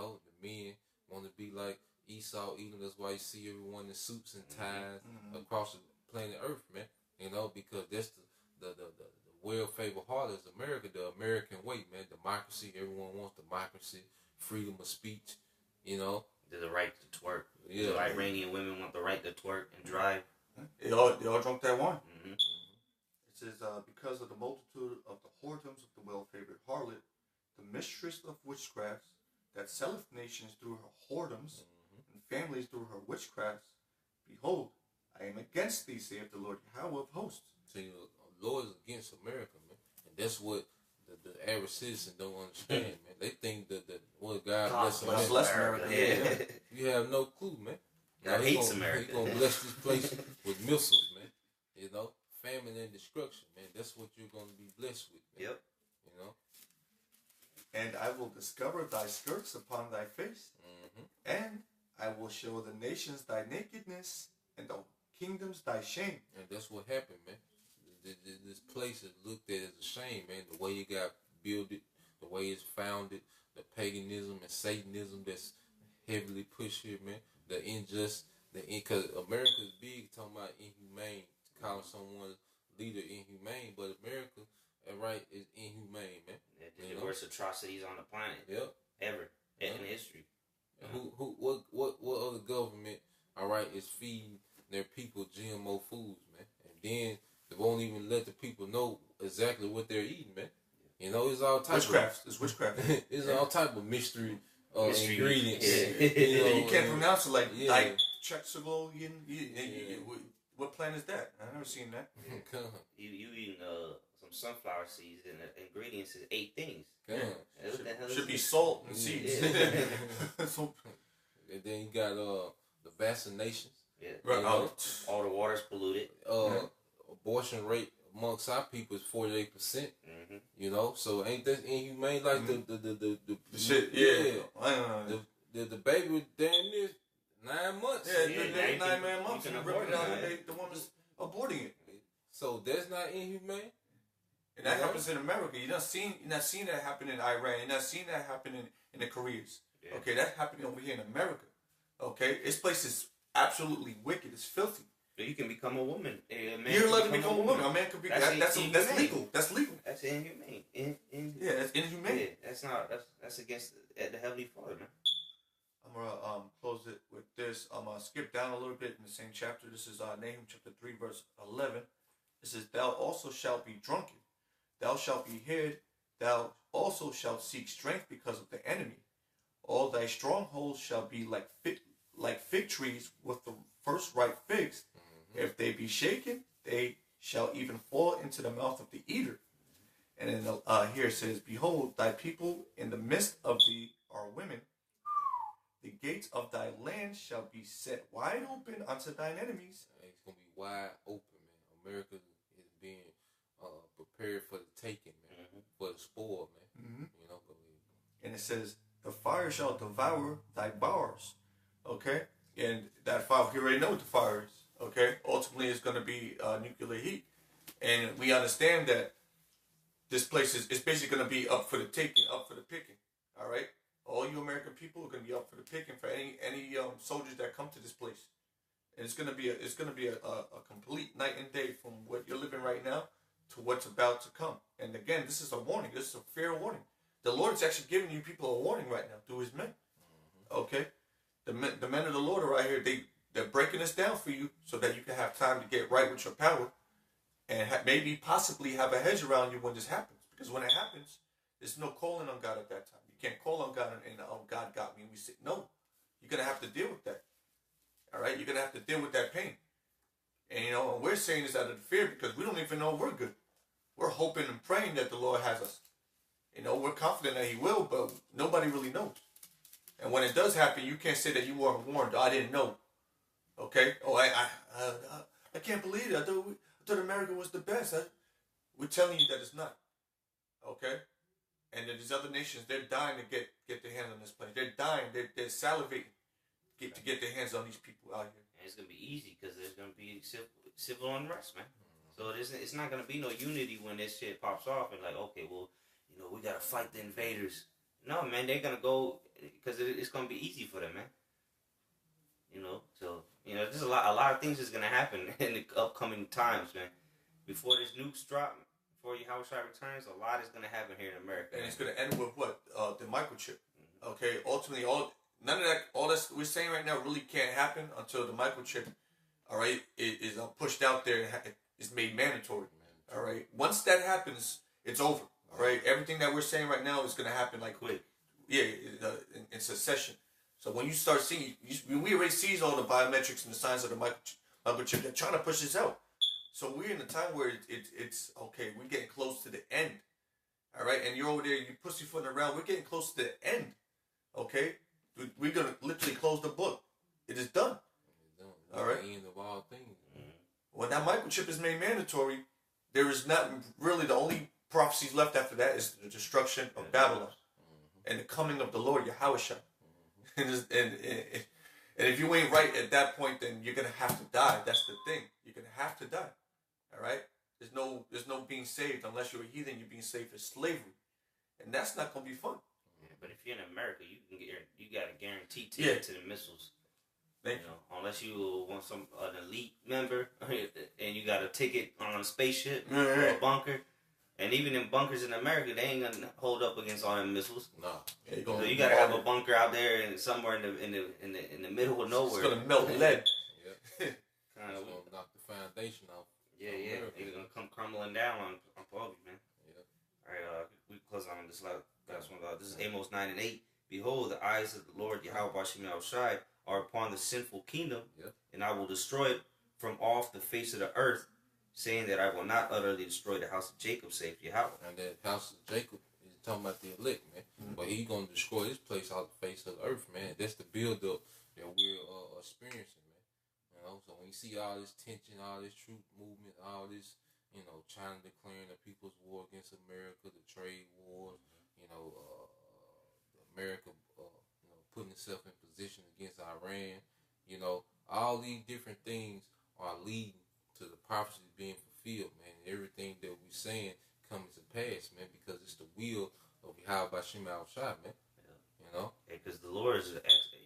S1: men want to be like Esau Edom. That's why you see everyone in suits and ties across the planet Earth, man. Because that's the well-favored harlot is America, the American way, man. Democracy. Everyone wants democracy, freedom of speech.
S2: The right to twerk.
S1: Yeah.
S2: The Iranian women want the right to twerk and drive.
S3: They all drunk that wine. Mm-hmm. It says, because of the multitude of the whoredoms of the well-favored harlot, the mistress of witchcrafts, that selleth nations through her whoredoms, and families through her witchcrafts, behold, I am against thee, saith the Lord Yahweh of hosts.
S1: See, the Lord is against America, man. And that's what the average citizen don't understand, man. They think that what God bless America.
S2: Yeah.
S1: You have no clue, man.
S2: God hates America.
S1: He's gonna bless this place with missiles, man. Famine and destruction, man. That's what you're gonna be blessed with, man.
S2: Yep.
S3: And I will discover thy skirts upon thy face, and I will show the nations thy nakedness, and the kingdoms thy shame.
S1: And that's what happened, man. This place is looked at as a shame, man. The way it got built, the way it's founded, the paganism and Satanism that's heavily pushed here, man. The injustice, because America is big talking about inhumane, calling someone's leader inhumane, but America, right, is inhumane, man.
S2: The worst atrocities on the planet.
S1: Yep.
S2: Ever in history.
S1: What other government, all right, is feeding their people GMO foods, man? And then they won't even let the people know exactly what they're eating, man. It's all type
S3: It's witchcraft.
S1: It's all type of mystery ingredients.
S3: Yeah. You can't pronounce it like Chexagloyan. What plant is that? I've never seen that.
S2: You eating some sunflower seeds and the ingredients is 8 things.
S3: Should be salt and seeds.
S1: And then you got the vaccinations.
S2: Yeah. Right. All the water's polluted.
S1: Abortion rate amongst our people is 48%. So ain't that inhumane? Like the
S3: shit. Yeah.
S1: The baby was damn near 9 months.
S3: Yeah, 9 months. And the woman's aborting it.
S1: So that's not inhumane.
S3: And that happens in America. You're not seeing that happen in Iran. You're not seeing that happen in the Koreas. Yeah. Okay, that's happening over here in America. Okay, this place is absolutely wicked. It's filthy.
S2: You can become a woman.
S3: You're allowed to become a woman. A man can be. That's legal. That's legal.
S2: That's inhumane.
S3: Yeah, that's inhumane.
S2: Yeah, that's against the Heavenly Father, man.
S3: I'm gonna close it with this. I'm gonna skip down a little bit in the same chapter. This is Nahum chapter 3 verse 11. It says, "Thou also shalt be drunken. Thou shalt be hid. Thou also shalt seek strength because of the enemy. All thy strongholds shall be like fig trees with the first ripe figs. If they be shaken, they shall even fall into the mouth of the eater." And then here it says, "Behold, thy people in the midst of thee are women. The gates of thy land shall be set wide open unto thine enemies."
S1: It's going to be wide open, man. America is being prepared for the taking, man. For the spoil, man.
S3: And it says, "The fire shall devour thy bowers." Okay? And that fire, you already know what the fire is. Okay? Ultimately, it's going to be nuclear heat. And we understand that this place is basically going to be up for the taking, up for the picking. All right? All you American people are going to be up for the picking for any soldiers that come to this place. And it's going to be a complete night and day from what you're living right now to what's about to come. And again, this is a warning. This is a fair warning. The Lord is actually giving you people a warning right now through His men. Okay? The men of the Lord are right here. They're breaking this down for you so that you can have time to get right with your power and maybe possibly have a hedge around you when this happens. Because when it happens, there's no calling on God at that time. You can't call on God and oh, God got me. And we say, no. You're going to have to deal with that. All right? You're going to have to deal with that pain. And, and we're saying this out of fear because we don't even know we're good. We're hoping and praying that the Lord has us. You know, we're confident that he will, but nobody really knows. And when it does happen, you can't say that you weren't warned. I didn't know. Okay? Oh, I can't believe it. I thought America was the best. We're telling you that it's not. Okay? And then these other nations, they're dying to get their hands on this plane. They're dying. They're salivating to get their hands on these people out here.
S2: And it's gonna be easy because there's gonna be civil unrest, man. So it's not gonna be no unity when this shit pops off and like, okay, well, you know, we gotta fight the invaders. No, man, they're gonna go because it's gonna be easy for them, man. You know, so you know, there's a lot of things that's gonna happen in the upcoming times, man. Before this nukes drop, before Yahushua returns, a lot is gonna happen here in America.
S3: And it's gonna end with what? The microchip. Okay, ultimately, all that we're saying right now really can't happen until the microchip, all right, is pushed out there and is made mandatory. All right, once that happens, it's over. All right, everything that we're saying right now is gonna happen like
S2: quick.
S3: Yeah, in succession. So when you start seeing, we already sees all the biometrics and the signs of the microchip. They're trying to push this out. So we're in a time where it's okay. We're getting close to the end. All right, and you're over there, you pussyfooting around. We're getting close to the end. Okay, we're gonna literally close the book. It is done. All right.
S1: The end of all things.
S3: When that microchip is made mandatory, there is not really the only prophecies left after that is the destruction of Babylon and the coming of the Lord Yahushua. And if you ain't right at that point, then you're gonna have to die. That's the thing. You're gonna have to die. All right. There's no being saved unless you're a heathen. You're being saved as slavery, and that's not gonna be fun.
S2: Yeah, but if you're in America, you got a guaranteed ticket to the missiles. You know, unless you want an elite member and you got a ticket on a spaceship or a bunker. And even in bunkers in America, they ain't gonna hold up against all them missiles.
S3: Nah.
S2: So you gotta have a bunker out there and somewhere in the middle of nowhere.
S3: It's gonna melt lead.
S1: It's gonna knock the foundation off.
S2: Yeah. It's gonna come crumbling down on you, man.
S1: Yeah.
S2: All right, we close on this last one. This is Amos 9:8. Behold, the eyes of the Lord Yahweh Bashim Yahushai are upon the sinful kingdom, and I will destroy it from off the face of the earth, saying that I will not utterly destroy the house of Jacob, saith Yahweh.
S1: And that house of Jacob is talking about the elect, man. But he's going to destroy this place off the face of the earth, man. That's the build-up that we're experiencing, man. You know, so when you see all this tension, all this truth movement, all this, you know, China declaring the people's war against America, the trade wars, you know, America, putting itself in position against Iran, you know, all these different things are leading to the prophecy being fulfilled, man. And everything that we're saying coming to pass, man, because it's the will of Yahweh Bashim Al-Shai, man. Yeah. You know?
S2: Because the Lord is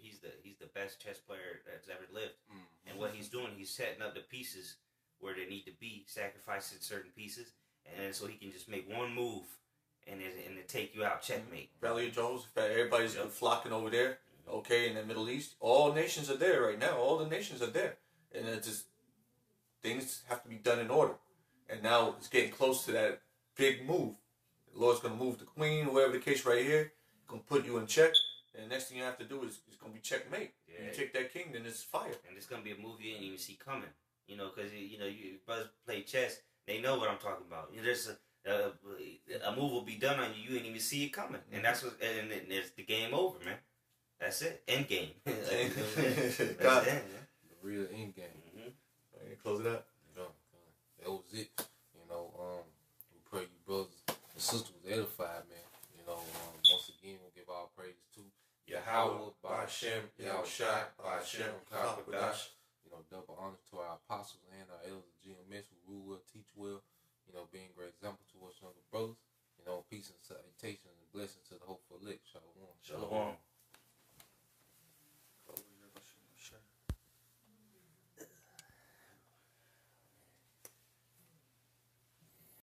S2: he's the best chess player that's ever lived. Mm-hmm. And what he's doing, he's setting up the pieces where they need to be, sacrificing certain pieces, and so he can just make one move and it take you out, checkmate.
S3: Valley of Jones, everybody's flocking over there. Okay, in the Middle East, all nations are there right now. All the nations are there, and it's just things have to be done in order. And now it's getting close to that big move. The Lord's gonna move the queen, whatever the case, right here. Gonna put you in check, and the next thing you have to do is it's gonna be checkmate. Yeah. You take that king, then it's fire.
S2: And it's gonna be a movie you didn't even see coming. You know, because you brothers play chess, they know what I'm talking about. You know, there's a move will be done on you, you didn't even see it coming, and that's what, and it's the game over, man. That's it, end game. That's it,
S1: man. The real end game.
S3: Close it out.
S1: That was it. You know, we pray you brothers and sisters was edified, man. You know, once again, we'll give our praises to Yahweh, Ba'ashem, Yahushai, Ba'ashem, Kakadash. You know, double honors to our apostles and our elders